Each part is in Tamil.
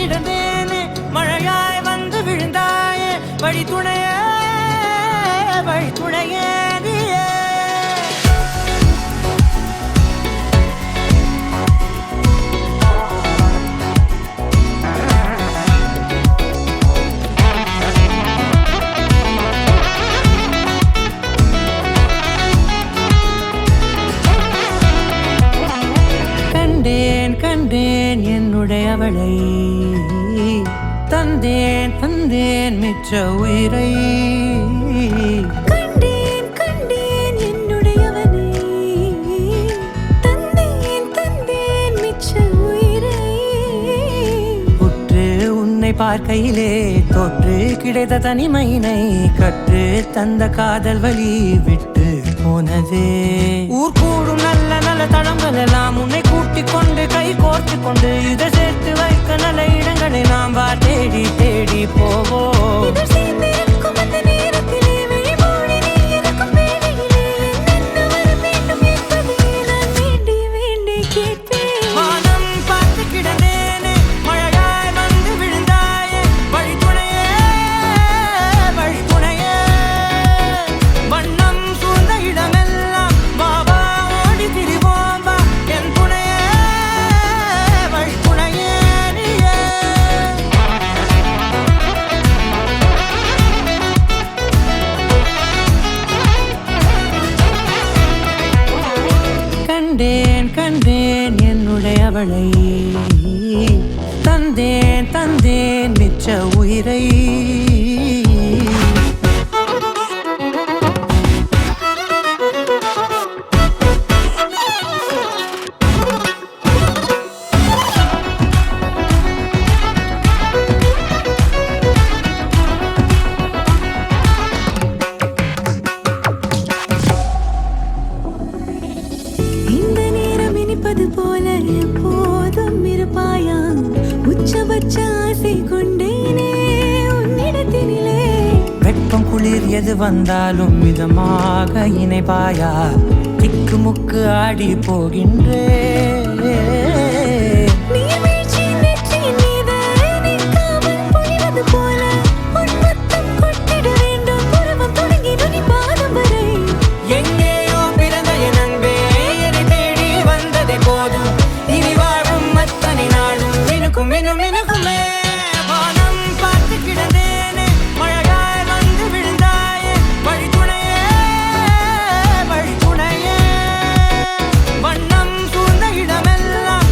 கிடந்தேனே மழையாய் வந்து விழுந்தாயே வழி துணையே நீயே கண்டேன் என்னுடையவளை தந்தேன் மிச்ச உயிரை கண்டேன் என்னுடையவனை தந்தேன் மிச்ச உயிரை உற்று உன்னை பார்க்கையிலே தோற்று கிடைத்த தனிமையினை கற்று தந்த காதல் வழி விட்டு போனதே ஊர் கூடும் நல்ல நல்ல தளங்கள் எல்லாம் உன்னை கூட்டிக் கொண்டு கை கோர்த்து கொண்டு இதை சேர்த்து வைக்க நல்ல இடங்களை நாம் வா தேடி தேடி போவோம் கண்டேன் என்னுடையவளை தந்தேன் மிச்ச உயிரை போல எப்போதும் இருப்பாயா உச்சபட்ச ஆசை கொண்டேனே உன்னிடத்தினிலே வெப்பம் குளிர் எது வந்தாலும் மிதமாக இணைப்பாயா திக்கு முக்கு ஆடி போகின்றே வண்ணம் சூழ்ந்த இடமெல்லாம்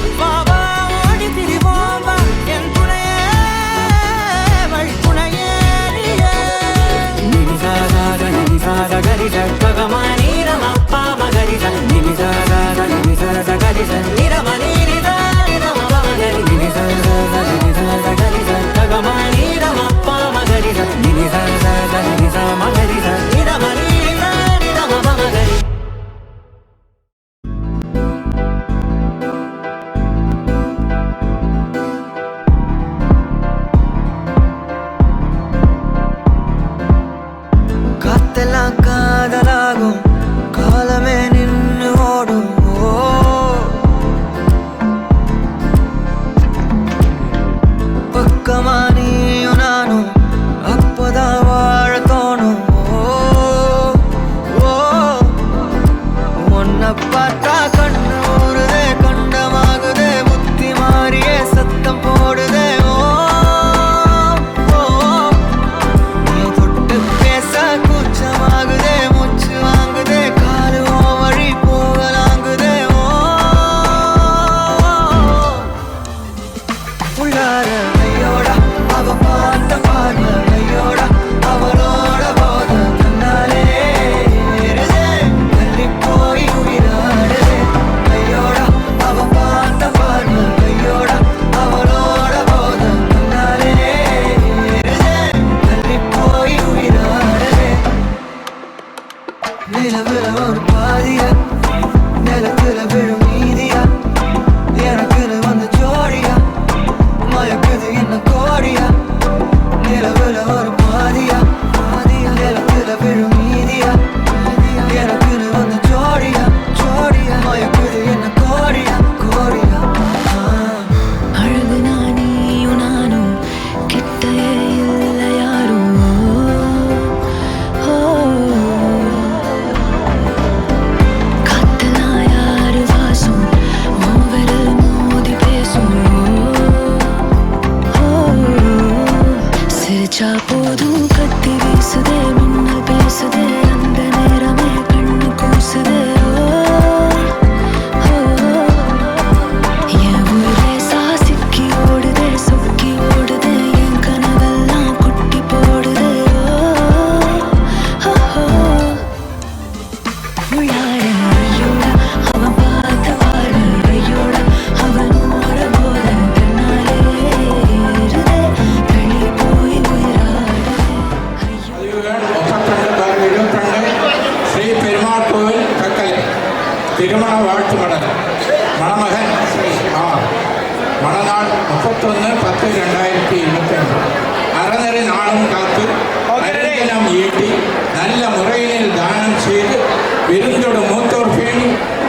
நினைச்சா போதும் கத்தி வீசுதே மின்னல் பேசுதே அந்த நேரமே கண்ணு கூசுதே என் உயிரே சாசிக்கி ஓடுதே சொக்கி ஓடுதே என் கனவெல்லாம் குட்டி போடுதே உள்ளார ஐயோட அவன் பார்த்த பார்வை ஐயோட அவனோட போத கண்ணாலே ஏறுதே வெளியே போய் உயிராடுதே ஐயோ 32/22 ஸ்ரீ பெருமாள் கோவில் தக்கலை திருமண வாழ்த்து மடல் மணமகன் ஸ்ரீ ஆர் மணநாள் 31/10/2022 அறநெறி நாளும் காத்து அரிதினம் ஈட்டி நல்ல முறையில் தானம் செய்து விருந்தோடு மூத்தோர் பேணி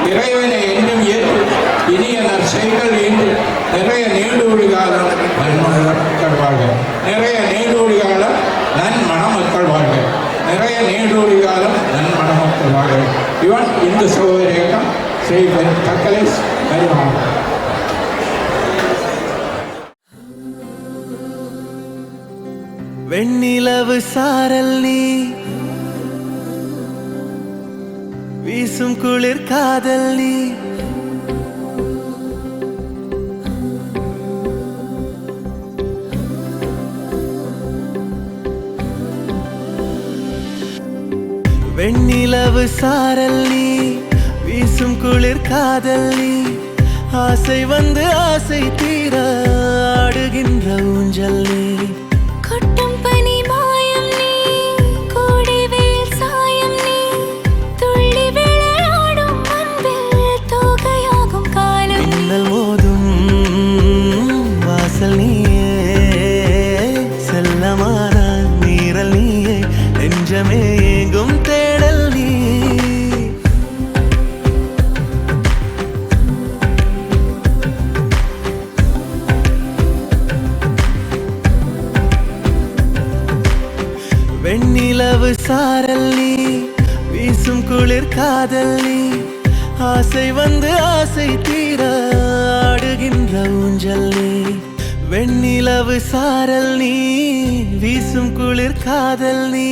இறைவனை என்றும் ஏற்று இனிய நற்செய்கள் என்று நிறைய நீடூழி காலம் நன்மணமக்கள் வாழ்க நிறைய நீடூழி காலம் நன்மணமக்கள் வாழ்க நிறைய நீடூழி காலம் நன்மணமக்கள் வாழ்க இவன் இந்து சகோதர இயக்கம் ஸ்ரீ தக்கலை பெருமாள். வெண்ணிலவு சாரல் நீ வீசும் குளிர் காதல் நீ வெண்ணிலவு சாரல் நீ வீசும் குளிர் காதல் நீ ஆசை வந்து ஆசை தீர ஆடுகின்ற ஊஞ்சல் நீ கொட்டும் பனி மாயம் நீ கோடை வெயில் சாயம் நீ துள்ளி விளையாடும் அன்பில் தோகையாகும் காலம் மின்னல் மோதும் வாசல் நீயே செல்லமான மீறல் நீயே நெஞ்சமே ஏங்கும் தேடல் நீ வெண்ணிலவு சாரல் நீ வீசும் குளிர் காதல் நீ ஆசை வந்து ஆசை தீர ஆடுகின்ற ஊஞ்சல் நீ வெண்ணிலவு சாரல் நீ வீசும் குளிர் காதல் நீ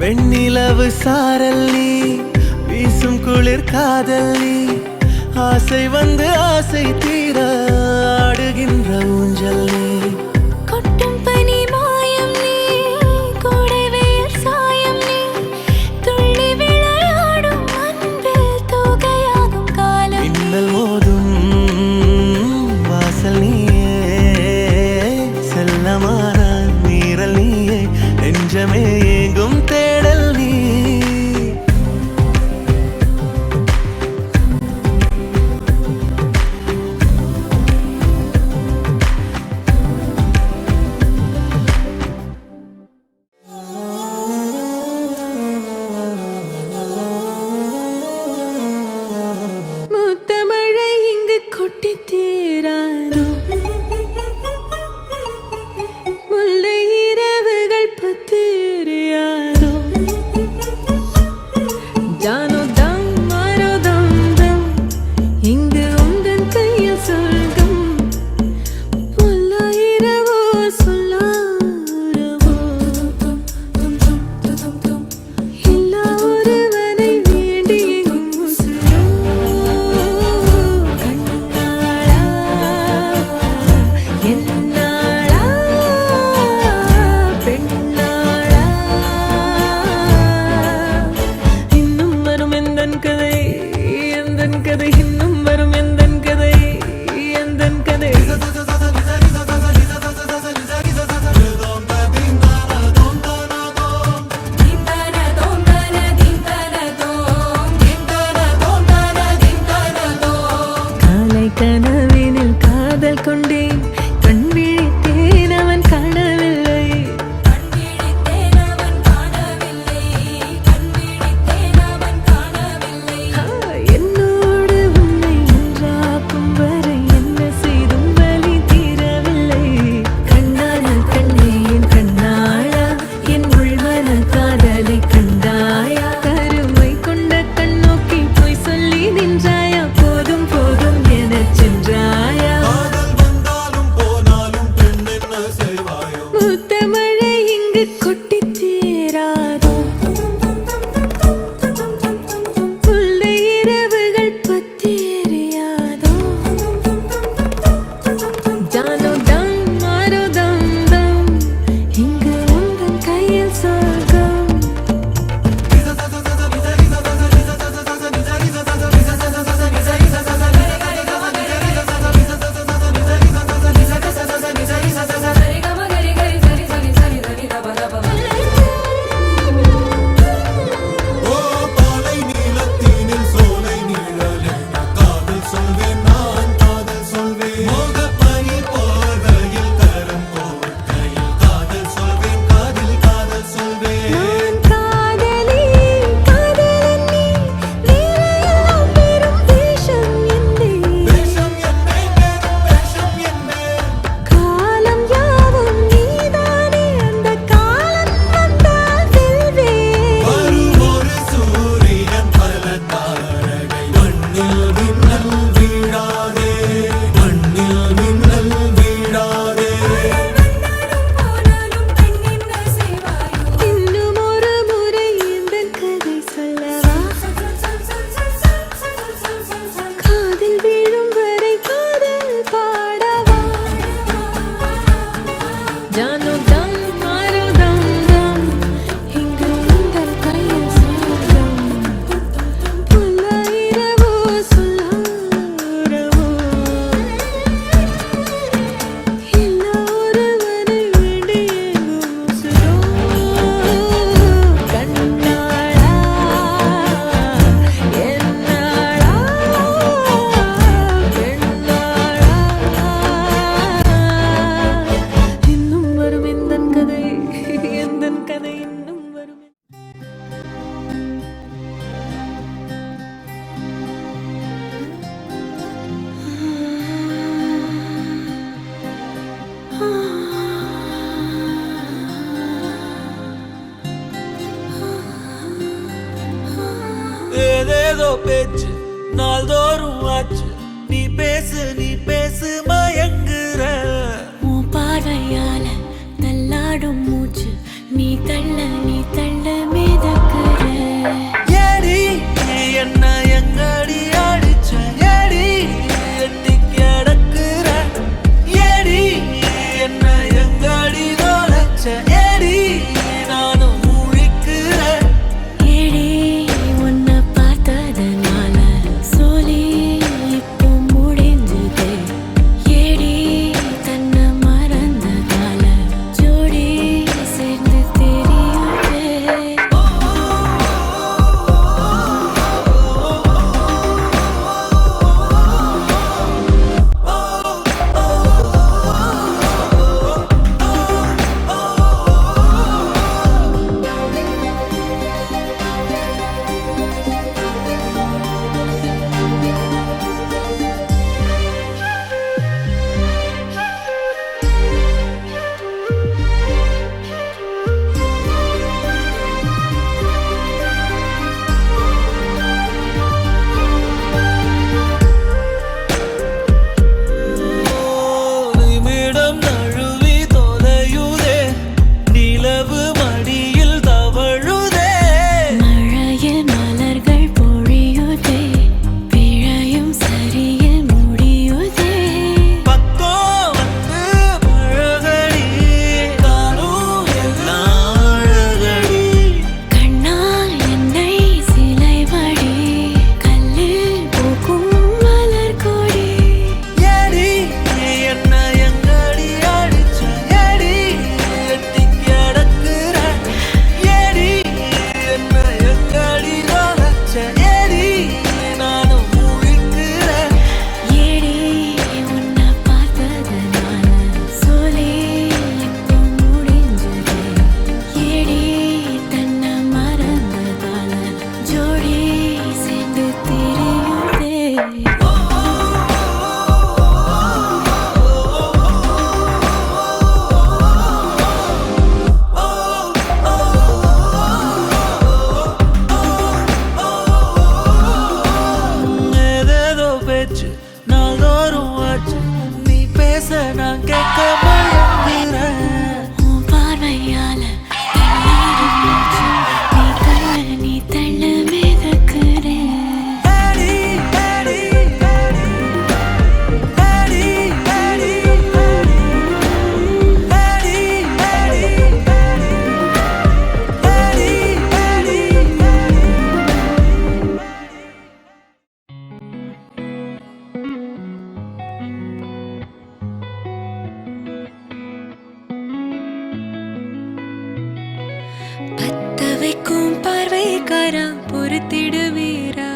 வெண்ணிலவு சாரல் நீ வீசும் குளிர் காதல் நீ ஆசை வந்து ஆசை தீர ஆடுகின்ற ஊஞ்சல் நீ கொட்டும் பனி மாயம் நீ கோடை வெயில் சாயம் நீ துள்ளி விளையாடும் அன்பில் தோகையாகும் காலம் மின்னல் மோதும் வாசல் நீயே செல்லமான மீறல் நீயே நெஞ்சமே ஏங்கும் தேடல் நீ ஏதேதோ பேச்சு நாள்தோறும் ஆச்சு நீ பேசு மயங்குற உன் பார்வையால தள்ளாடும் மூச்சு நீ தள்ள மிதக்குற ஏடி என்ன எங்கடி அடிச்ச ஏடி எட்டி கிடக்குற ஏடி என்ன எங்கடி தொலைச்ச ஏடி நானும் முழிக்கிற ஏடி உன்னை பார்த்ததனால சோலி இப்போ முடிஞ்சது ஏடி தன்னை மறந்ததால ஜோடி சேர்ந்து தெரியுதே நிமிடம் நழுவி தொலையுதே நிலவு மடியில் தவழுதே மழையில் மலர்கள் பொழியுதே பிழையும் சரியில் முடியுதே பக்கம் வந்து பழகடி தானும் எல்லாம் அழகடி கண்ணால் என்னை சிலை வடி கல்லில் பூக்கும் மலர் கொடி ஏடி என்ன எங்கடி அடிச்ச ஏடி எட்டி கிடக்குற ஏடி என்ன எங்கடி தொலைச்ச ஏடி நானும் முழிக்கிற ஏடி உன்னை பார்த்ததனால சோலி இப்போ முடிஞ்சது ஏடி தன்னை மறந்ததால ஜோடி சேர்ந்து தெரியுதே ஏதேதோ பேச்சு நாள்தோறும் ஆச்சு நீ பேச நான் கேட்க மயங்குறேன் உன் பார்வையால தள்ளாடும் மூச்சு நீ தள்ள மிதக்குற ஏடி ஏடி ஏடி ஏடி ஏடி பத்த வைக்கும் பார்வைக்காரா பொறுத்திடுவீரா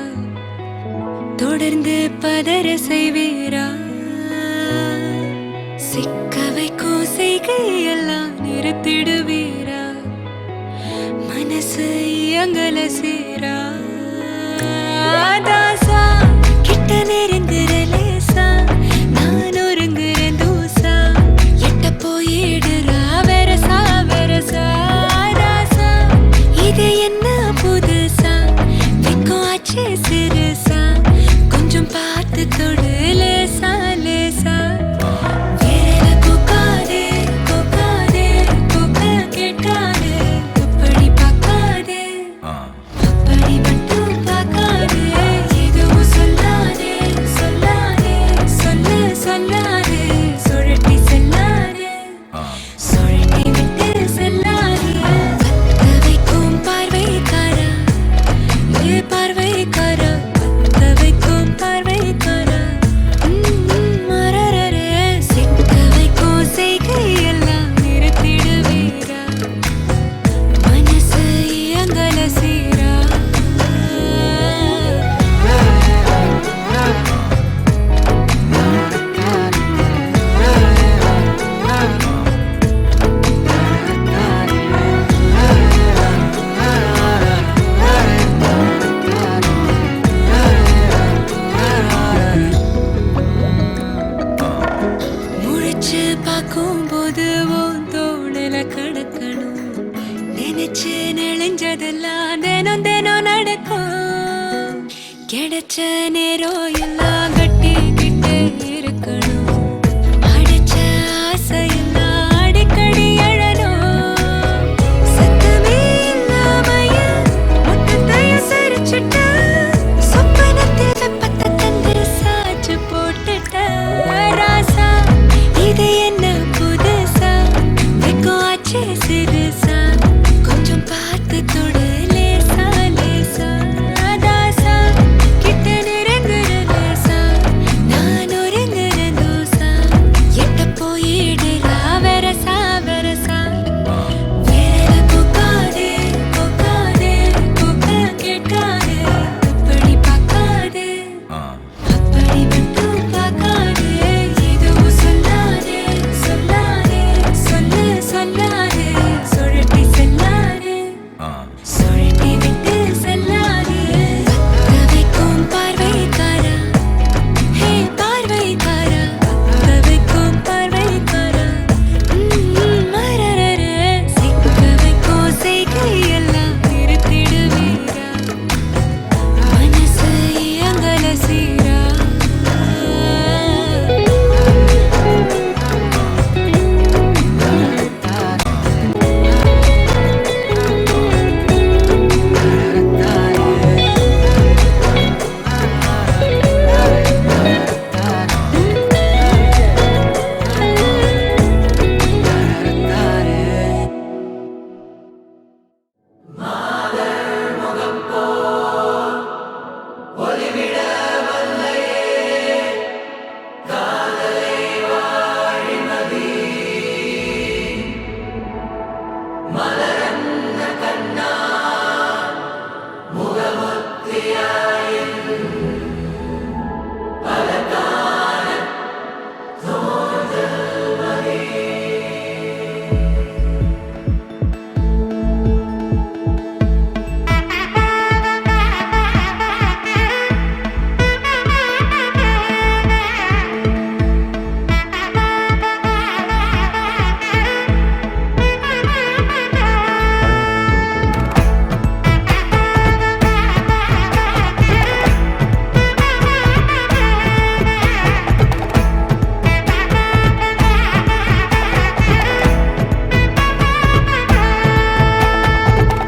தொடர்ந்து பதற செய்வீரா சிக்க வைக்கும் செய்கையெல்லாம் நிறுத்திடுவீரா மனசு இயங்கல சீரா தாசா கிட்ட நெருங்குற லேசா நான் ஒருங்குற தூசா எட்ட போயிடுறா வெரசா ராசா இது என்ன புதுசா வெக்கம் ஆச்சு சிறுசா கொஞ்சம் பார்த்து தொடு லேசா வேற கொக்காதே கொக்க கேட்காதே அப்படி பார்க்காதே அப்படி மட்டும் பார்க்காதே எதுவும் சொல்லாதே சொல்லாதே சுழட்டி செல்லாதே சுழட்டி விட்டு செல்லாதே பத்த வைக்கும் பார்வைக்காரா பார்வைக்காரா பத்த வைக்கும் பார்வைக்காரா மரரரே சிக்க வைக்கும் செய்கையெல்லாம் நிறுத்திடுவீரா மனசு இயங்கல சீரா முழிச்சு பார்க்கும்போது உன் தோணல கடக்கணும் நினைச்சு நெளிஞ்சதெல்லாம் தினம் நடக்கும் கிடைச்ச நேரம் எல்லாம் கட்டிக்கிட்டு இருக்கணும் அடிச்ச ஆசையெல்லாம் அடிக்கடி எழணும் சத்தமே இல்லாமைய முட்டத்தையும் சரிச்சுட்ட சொப்பனத்தில் வெப்பத்தை தந்து சாச்சு போட்டுட்ட ராசா இது என்ன புதுசா வெக்கம் ஆச்சு சிறுசா கொஞ்சம் பார்த்து தொடு லேசா லேசா தாசா கிட்ட நெருங்குற லேசா நான் ஒருங்குற தோசா எட்ட போயிடுறா வெரசா வெரசா வேற போக்காதே போக்காதே போக்க கேட்காதே அப்படி பார்க்காதே அப்படி மட்டும் பார்க்காதே எதுவும் சொல்லாதே சொல்லாதே சொல்லு சொல்லாதே சுழட்டி செல்லாதே சுழட்டி விட்டு செல்லாதே பத்த வைக்கும் பார்வைக்காரா ஹே பார்வைக்காரா பத்த வைக்கும் பார்வைக்காரா மரரர சிக்க வைக்கும் செய்கையெல்லாம் நிறுத்திடுவீரா மனசு இயங்கல சீரா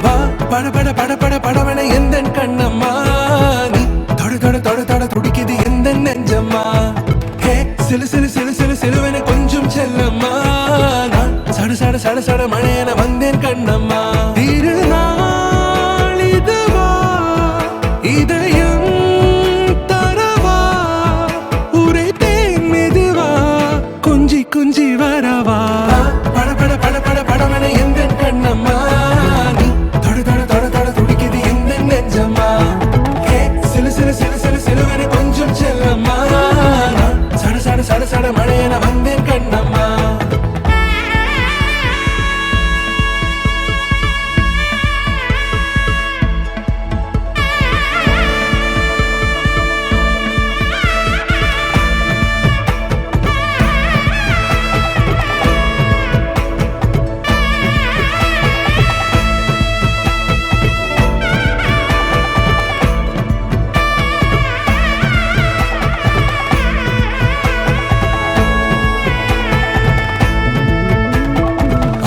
வா பட பட பட பட படவன எந்தன் கண்ணம்மா நீ தொட தொட தொட தொட துடிக்குது எந்த நெஞ்சம்மா ஹே சிலு சிலு சிலு சிலு சிலுவன கொஞ்சம் செல்லம்மா நான் சட சட சட சட மழையன வந்தேன் கண்ணம்மா திருநாள் இதுவா இதயம் தரவா உரைத்தேன் மெதுவா கொஞ்சி கொஞ்சி வரவா பட பட பட பட படவன எந்தன் கண்ணம்மா நீ தொட தொட தொட தொட துடிக்குது எந்த நெஞ்சம்மா ஹே சிலு சிலு சிலு சிலு சிலுவன கொஞ்சம் செல்லம்மா நான் சட சட சட சட மழையன வந்தேன் கண்ணம்மா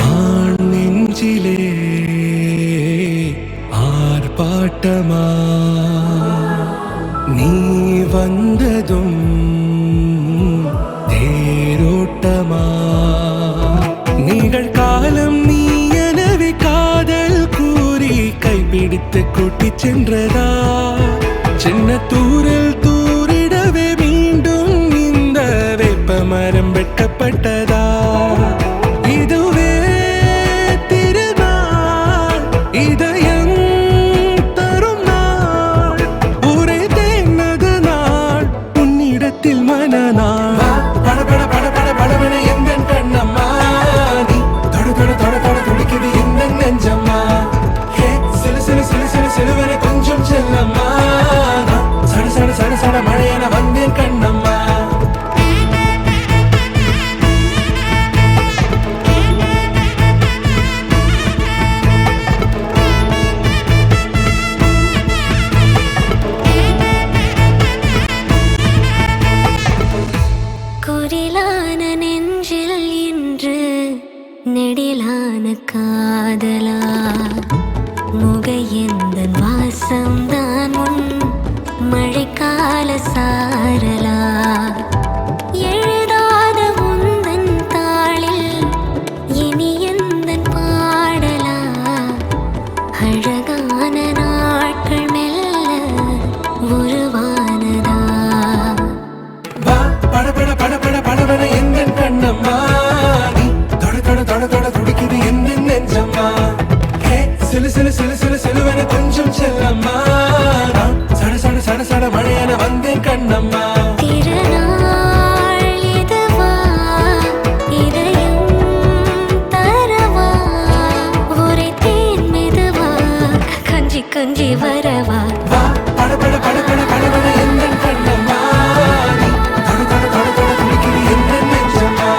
ஆண் நெஞ்சிலே ஆர்ப்பாட்டமா நீ வந்ததும் தேரோட்டமா நிகழ்காலம் நீ எனவே காதல் கூறி கைப்பிடித்து கூட்டிச் சென்றதா சின்ன தூரல் தூரிடவே மீண்டும் இந்த வேப்ப மரம் வெட்டப்பட்டதா இதுவே திருநாள் இதயம் தரும் நாள் ஒரே தேனது நாள் உன்னிடத்தில் மனநாள் பட பட பட பட படவன எந்தன் கண்ணம்மா நீ தொட தொட தொட தொட துடிக்குது எந்த நெஞ்சம்மா ஹே சிலு சிலு சிலு சிலு சிலுவன கொஞ்சம் செல்லம்மா நான் சட சட சட சட மழையன வந்தேன் கண்ணம்மா மனம்தான் உன் மழைக்கால சாரலா எழுதாத உந்தன் தாளில் இனி எந்தன் பாடலா அழகான நாட்கள் மெல்ல உருவானதா வா படபட படபட படபட எந்தன் கண்ணம்மா நீ தொட தொட தொட தொட துடிக்குது எந்தன் நெஞ்சம்மா ஹே சிலு சிலு சிலு சிலு சிலுவென கொஞ்சம் செல்லம்மா நான் சட சட சட சட மழையென வந்தேன் கண்ணம்மா திருநாள் இதுவா இதயம் தரவா உரைத்தேன் மெதுவா கஞ்சி கஞ்சி வரவா வா படபட படபட படபட எந்தன் கண்ணம்மா நீ தொட தொட தொட தொட துடிக்குது எந்தன் நெஞ்சம்மா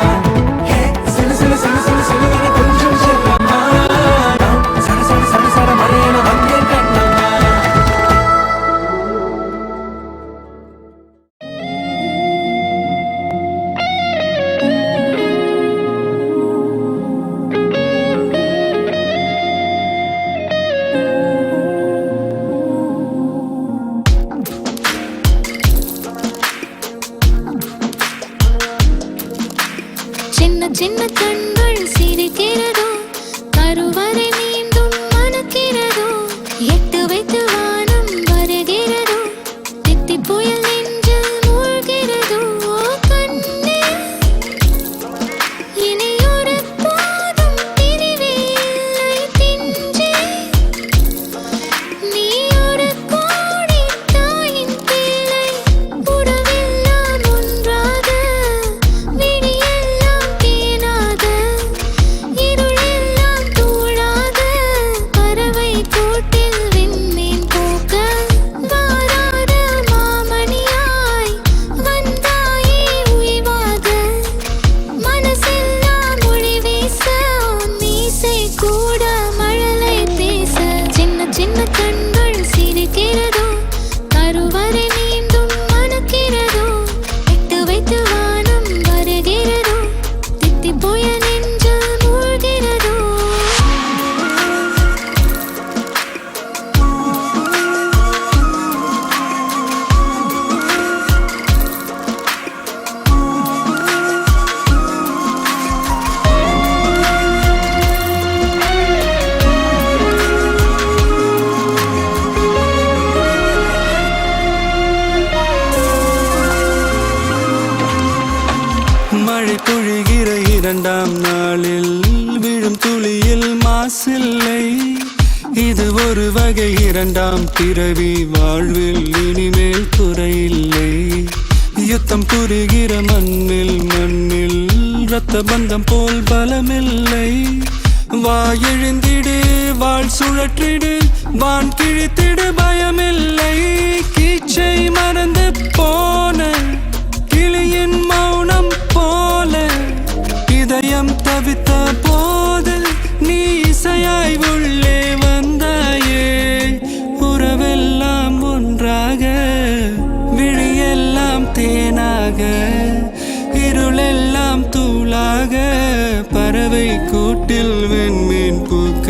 ஹே சிலு சிலு சிலு சிலு சிலுவென கொஞ்சம் செல்லம்மா நான் சட சட சட சட மழையென வந்தேன் கண்ணம்மா சின்ன சின்ன கண்கள் சிரிக்கிறதோ கருவறை மீண்டும் மணக்கிறதோ எட்டு வைத்து வானம் வருகிறதோ தித்தி புயல் நெஞ்சில் மூழ்கிறதோ கண்ணே இனி ஒரு போதும் பிரிவே இல்லை பிஞ்சே நீ ஒரு கோடி தாயின் பிள்ளை உறவெல்லாம் ஒன்றாக விடியெல்லாம் தேனாக இருளெல்லாம் தூளாக பறவை கூட்டில் விண்மீன் போக்க வாராத மாமணியாய் வந்தாயே உய்வாக மனசெல்லாம் மொழி வீச உன் மீசை கூட மழலை பேச சின்ன சின்ன கண்கள் சிரிக்கிறதோ கருவறை மீண்டும் மணக்கிறதோ எட்டு வைத்து வானம் வருகிறதோ தித்தி புயல் நெஞ்சில் மூழ்கிறதோ மழை பொழிகிற இரண்டாம் நாளில் விழும் துளியில் மாசில்லை இது ஒரு வகை இரண்டாம் பிறவி வாழ்வில் இனிமேல் குறையில்லை யுத்தம் புரிகிற மண்ணில் மண்ணில் இரத்த பந்தம் போல் பலமில்லை வா எழுந்திடு வாழ் சுழற்றிடு வான் கிழித்திடு பயமில்லை கீச்சை மறந்து போன கிளியின் மௌனம் போல இதயம் தவித்த போது நீ இசையாய் உள்ளே வந்தாயே உறவெல்லாம் ஒன்றாக விழியெல்லாம் தேனாக இருளெல்லாம் தூளாக பறவை கூட்டில் வெண்மீன் பூக்க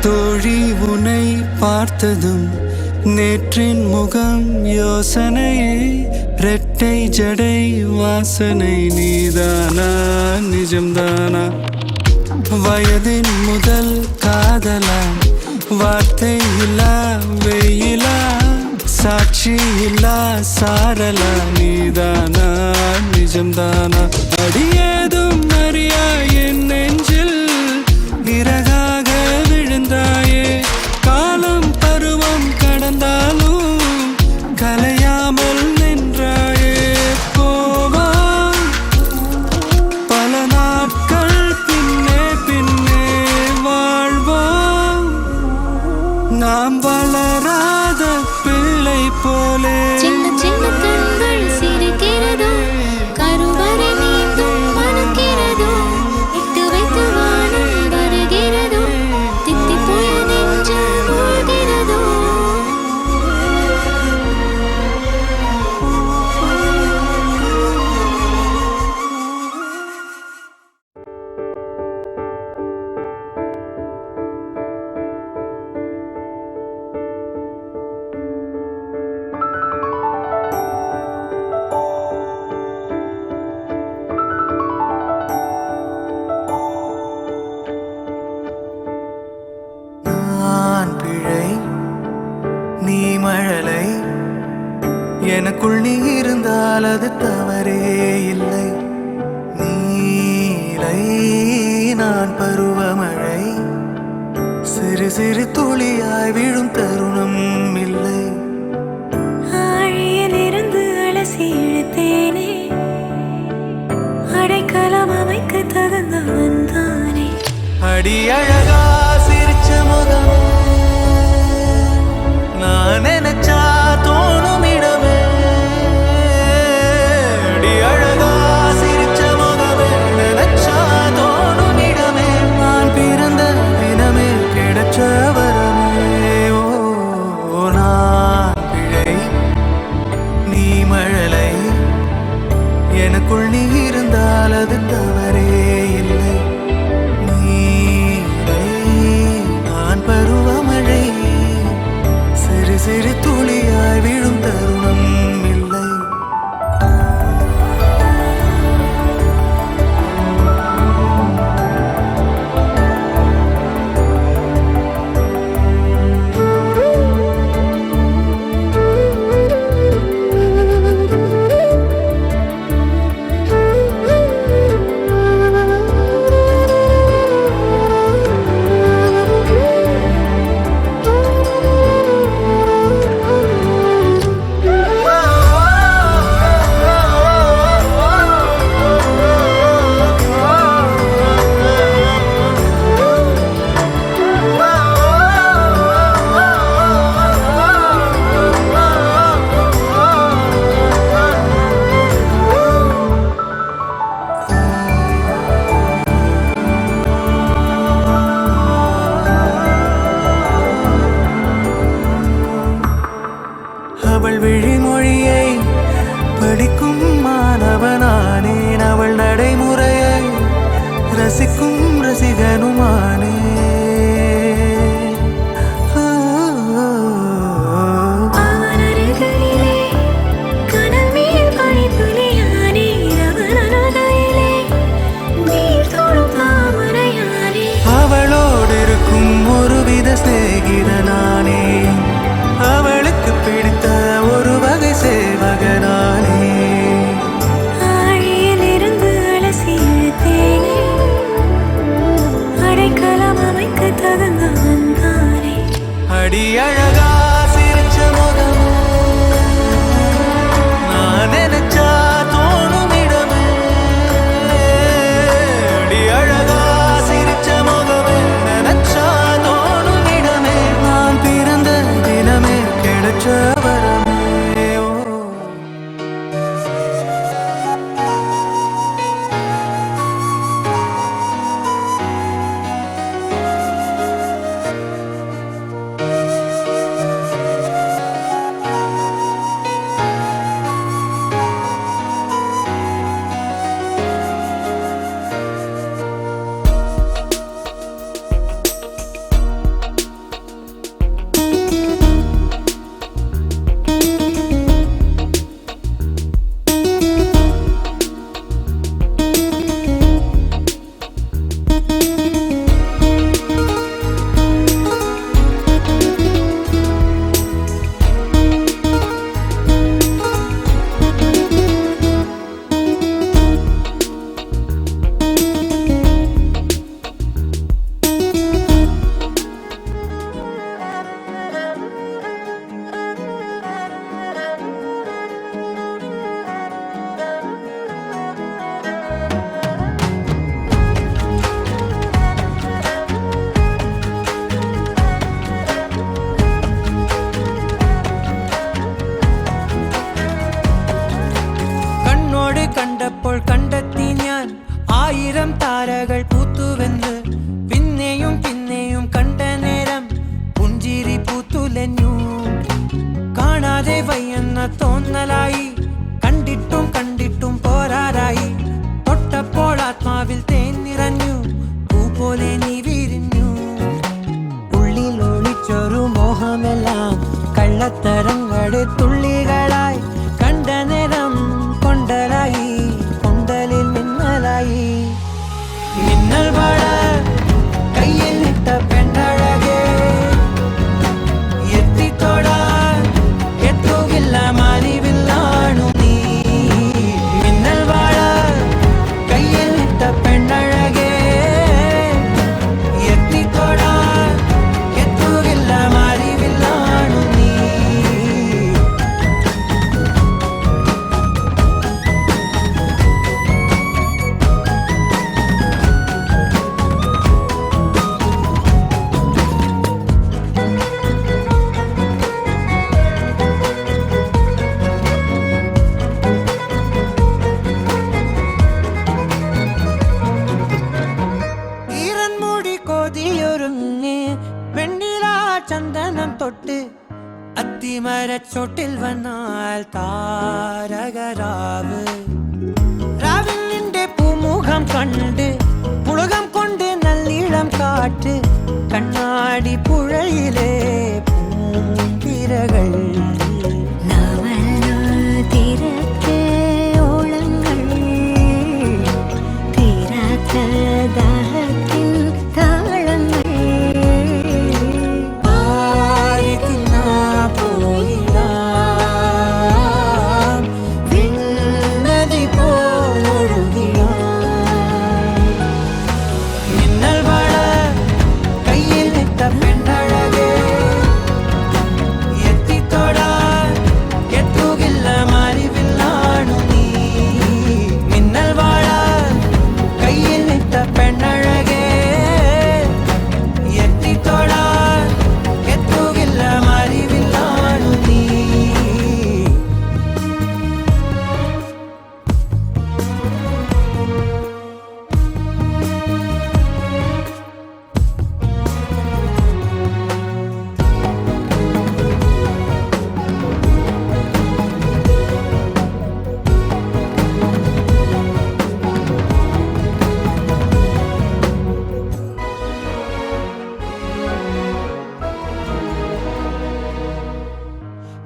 தோழி உன்னை பார்த்ததும் நேற்றின் முகம் யோசனையே ரெட்டை ஜடை வாசனை நீதானா நிஜம்தானா வயதின் முதல் காதலா வார்த்தை இல்லா வெயிலா சாட்சி இல்லா சாரலா நீதானா நிஜம்தானா அடியேதும் அறியா என் நெஞ்சில் இறகாக விழுந்தாயே காலம் பருவம் கடந்தாலும் கலையாமல் நின்றாயே போவா அது தவறே இல்லை. நீலை நான் பருவமழை, சிறு சிறு துளியாய் விழும் தருணம் இல்லை. ஆழியிலிருந்து அலசி இழுத்தேனே, அடைக்கலம் அமைக்க தகுந்தவன் தானே. அடி அழகா சிரிச்ச முகம், நான் நினைச்சா தோணும் இடமே. அடி அழகா சிரிச்ச முகமே, நினைச்சா தோணும் இடமே. நான் பிறந்த தினமே கிடைச்ச வரமே. ஓ நான் பிழை, நீ மழலை, எனக்குள் நீ இருந்தால் அது தவறே இல்லை. நீலை நான் பருவமழை, சிறு சிறு துளியாய் விழும் தருணம் இல்லை. அவள் விழிமொழியை படிக்கும் மாணவனானேன், அவள் நடைமுறையை ரசிக்கும் ரசிகனுமானே. அவன் அருகிலே கனல் மேல் பனித்துளியானே, அவன் அருகிலே நீர் தொடும் தாமரையானே. அவளோடு இருக்கும் ஒருவித சிநேகிதனானே, அவளுக்கு பிடித்த ஒரு வகை சேவகனானே. ஆழியிலிருந்து அலசி இழுத்தேனே, அடைக்கலம் அமைக்க தகுந்தவன் தானே. அடி அழகா சிரிச்ச முகம், நான் நினைச்சா தோணும் இடமே. அடி அழகா சிரிச்ச முகமே, நினைச்சா தோணும் இடமே. நான் பிறந்த தினமே கிடைச்ச வரமே. ஓ കണ്ടപ്പോൾ കണ്ടെത്തി ഞാൻ 1000 താരകൾ പൂത്തുവെന്ന്. പിന്നെയും പിന്നെയും കണ്ട നേരം പുഞ്ചിരി പൂത്തുലഞ്ഞു. കാണാതെ വയ്യെന്ന തോന്നലായി, കണ്ടിട്ടും കണ്ടിട്ടും പോരാറായി. തൊട്ടപ്പോൾ ആത്മാവിൽ തേൻ നിറഞ്ഞു, പൂ പോലെ നീ വിരിഞ്ഞു. ഉള്ളിൽ ഒളിച്ചൊരു മോഹമെല്ലാം കള്ളത്തരങ്ങളുടെ തുള്ളികളായി. കണ്ട നേരം കൊണ്ടലായി, കൊണ്ടലിൽ മിന്നലായി. മിന്നൽ വള കയ്യിൽ ഇട്ട പെണ്ണഴകേ, എത്തിത്തൊടാൻ എത്തുകില്ല മാലിവില്ലാണു നീ. താമരച്ചോട്ടിൽ വന്നാൽ താരകരാവ് രാവിൽ നിന്റെ പൂമുഖം കണ്ട് പുളകം കൊണ്ട് നല്ലിളം കാറ്റ് കണ്ണാടി പുഴയിലെ പൂങ്കിരകൾ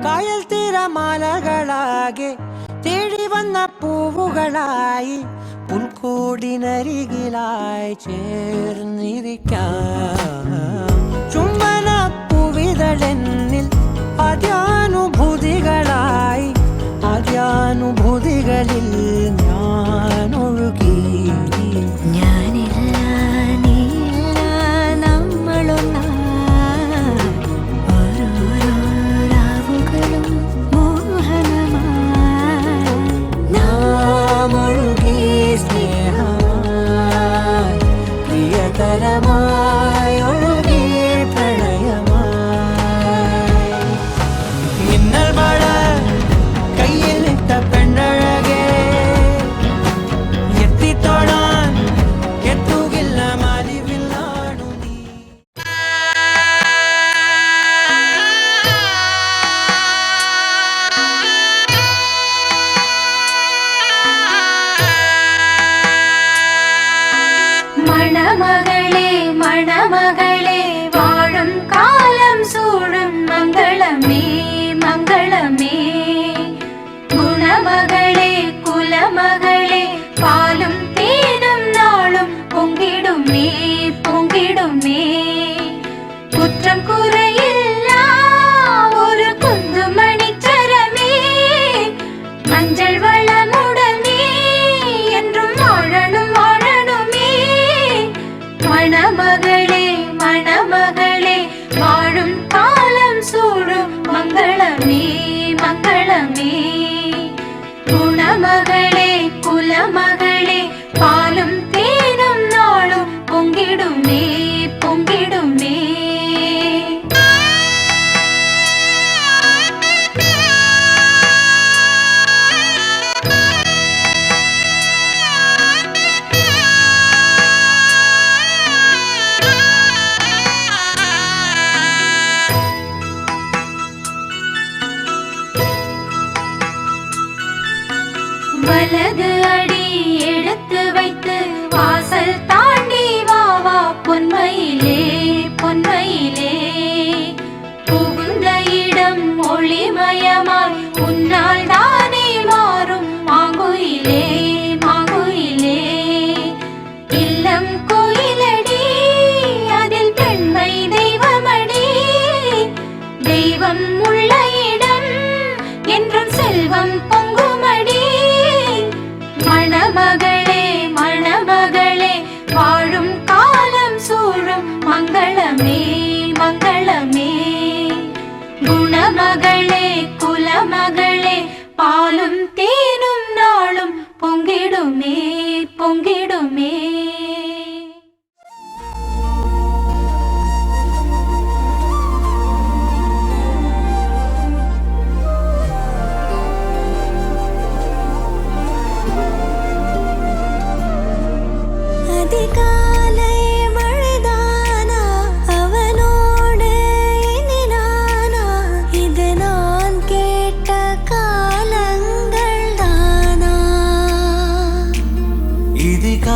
കായൽ തീരമാലകളാകെ തേടി വന്ന പൂവുകളായി പുൽക്കൂടിനരികിലായി ചേർന്നിരിക്കാം ചുംബന പൂവിതളെന്നിൽ ആദ്യാനുഭൂതികളായി ആദ്യാനുഭൂതികളിൽ ഞാൻ ഒഴുകി പ്രിയതരമായി ഒഴുകി പ്രണയമായി മിന്നൽ മഴ കയ്യിൽ ഇട്ട പെണ്ണഴകെ എത്തിത്തൊടാൻ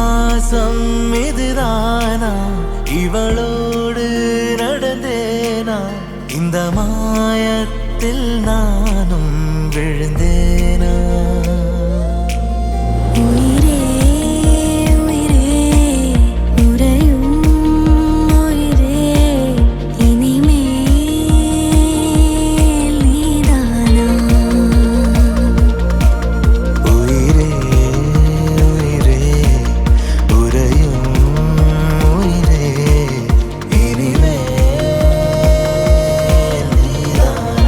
விலாசம் இதுதானா இவளோடு நடந்தேனா இந்த மாயத்தில் நானும் விழுந்தேனா உயிரே உயிரே உறையும் உயிரே இனிமேல் நீதானா உயிரே உயிரே உறையும் உயிரே இனிமேல் நீதானா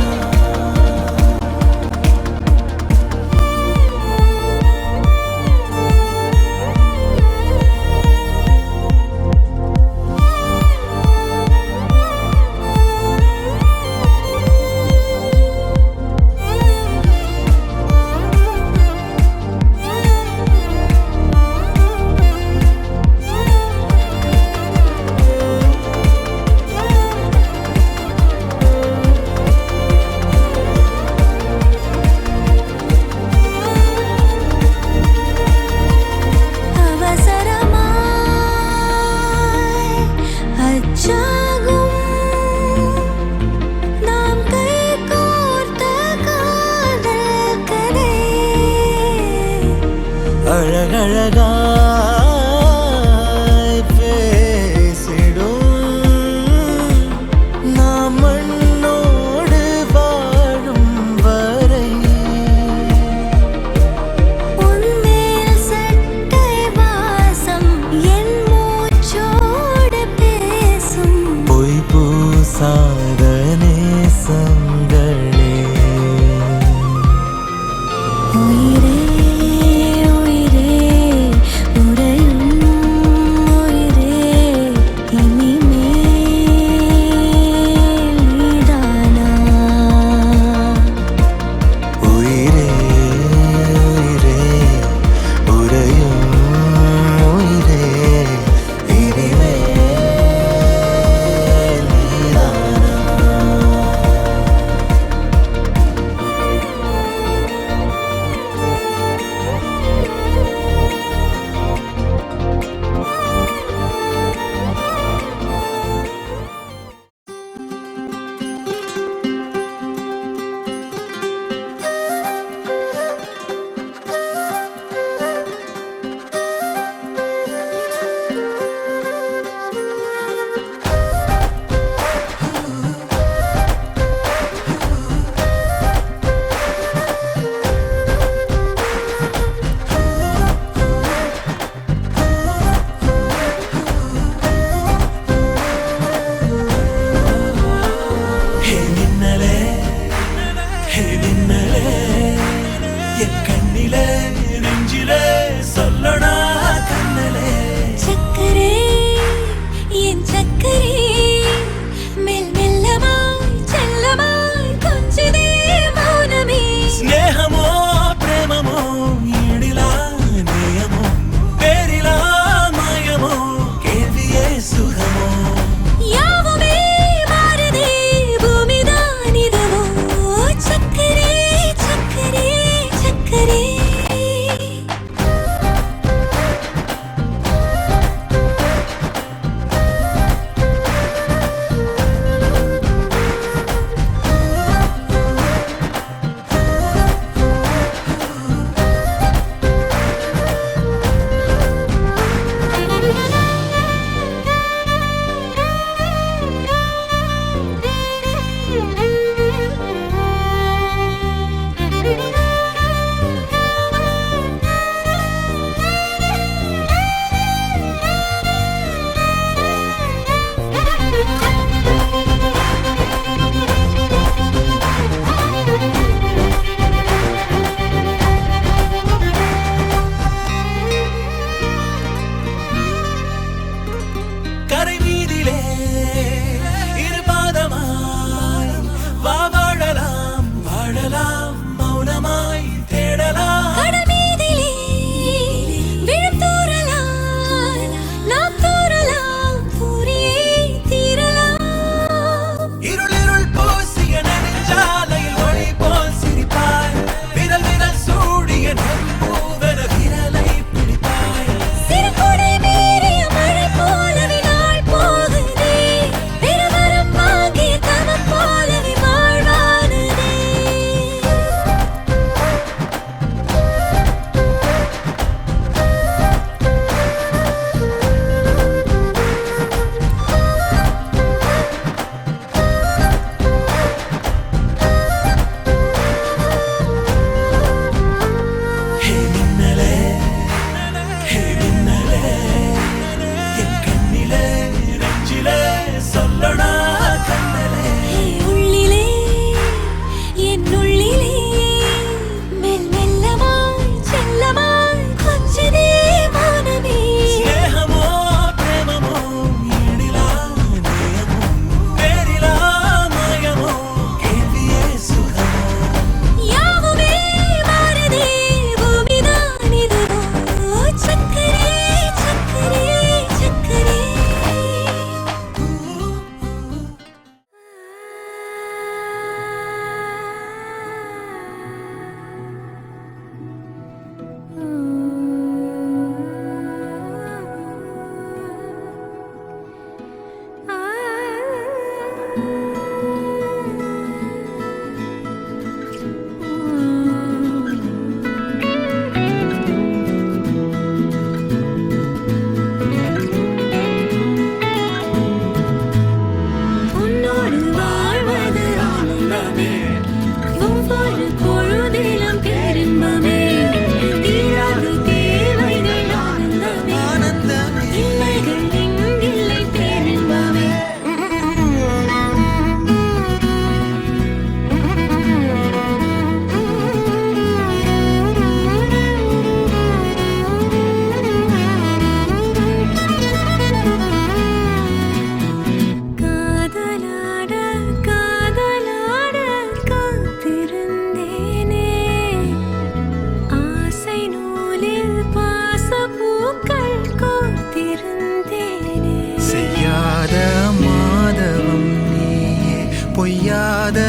காத்திருந்தேனே செய்யாத மாதவம் நீயே பொய்யாத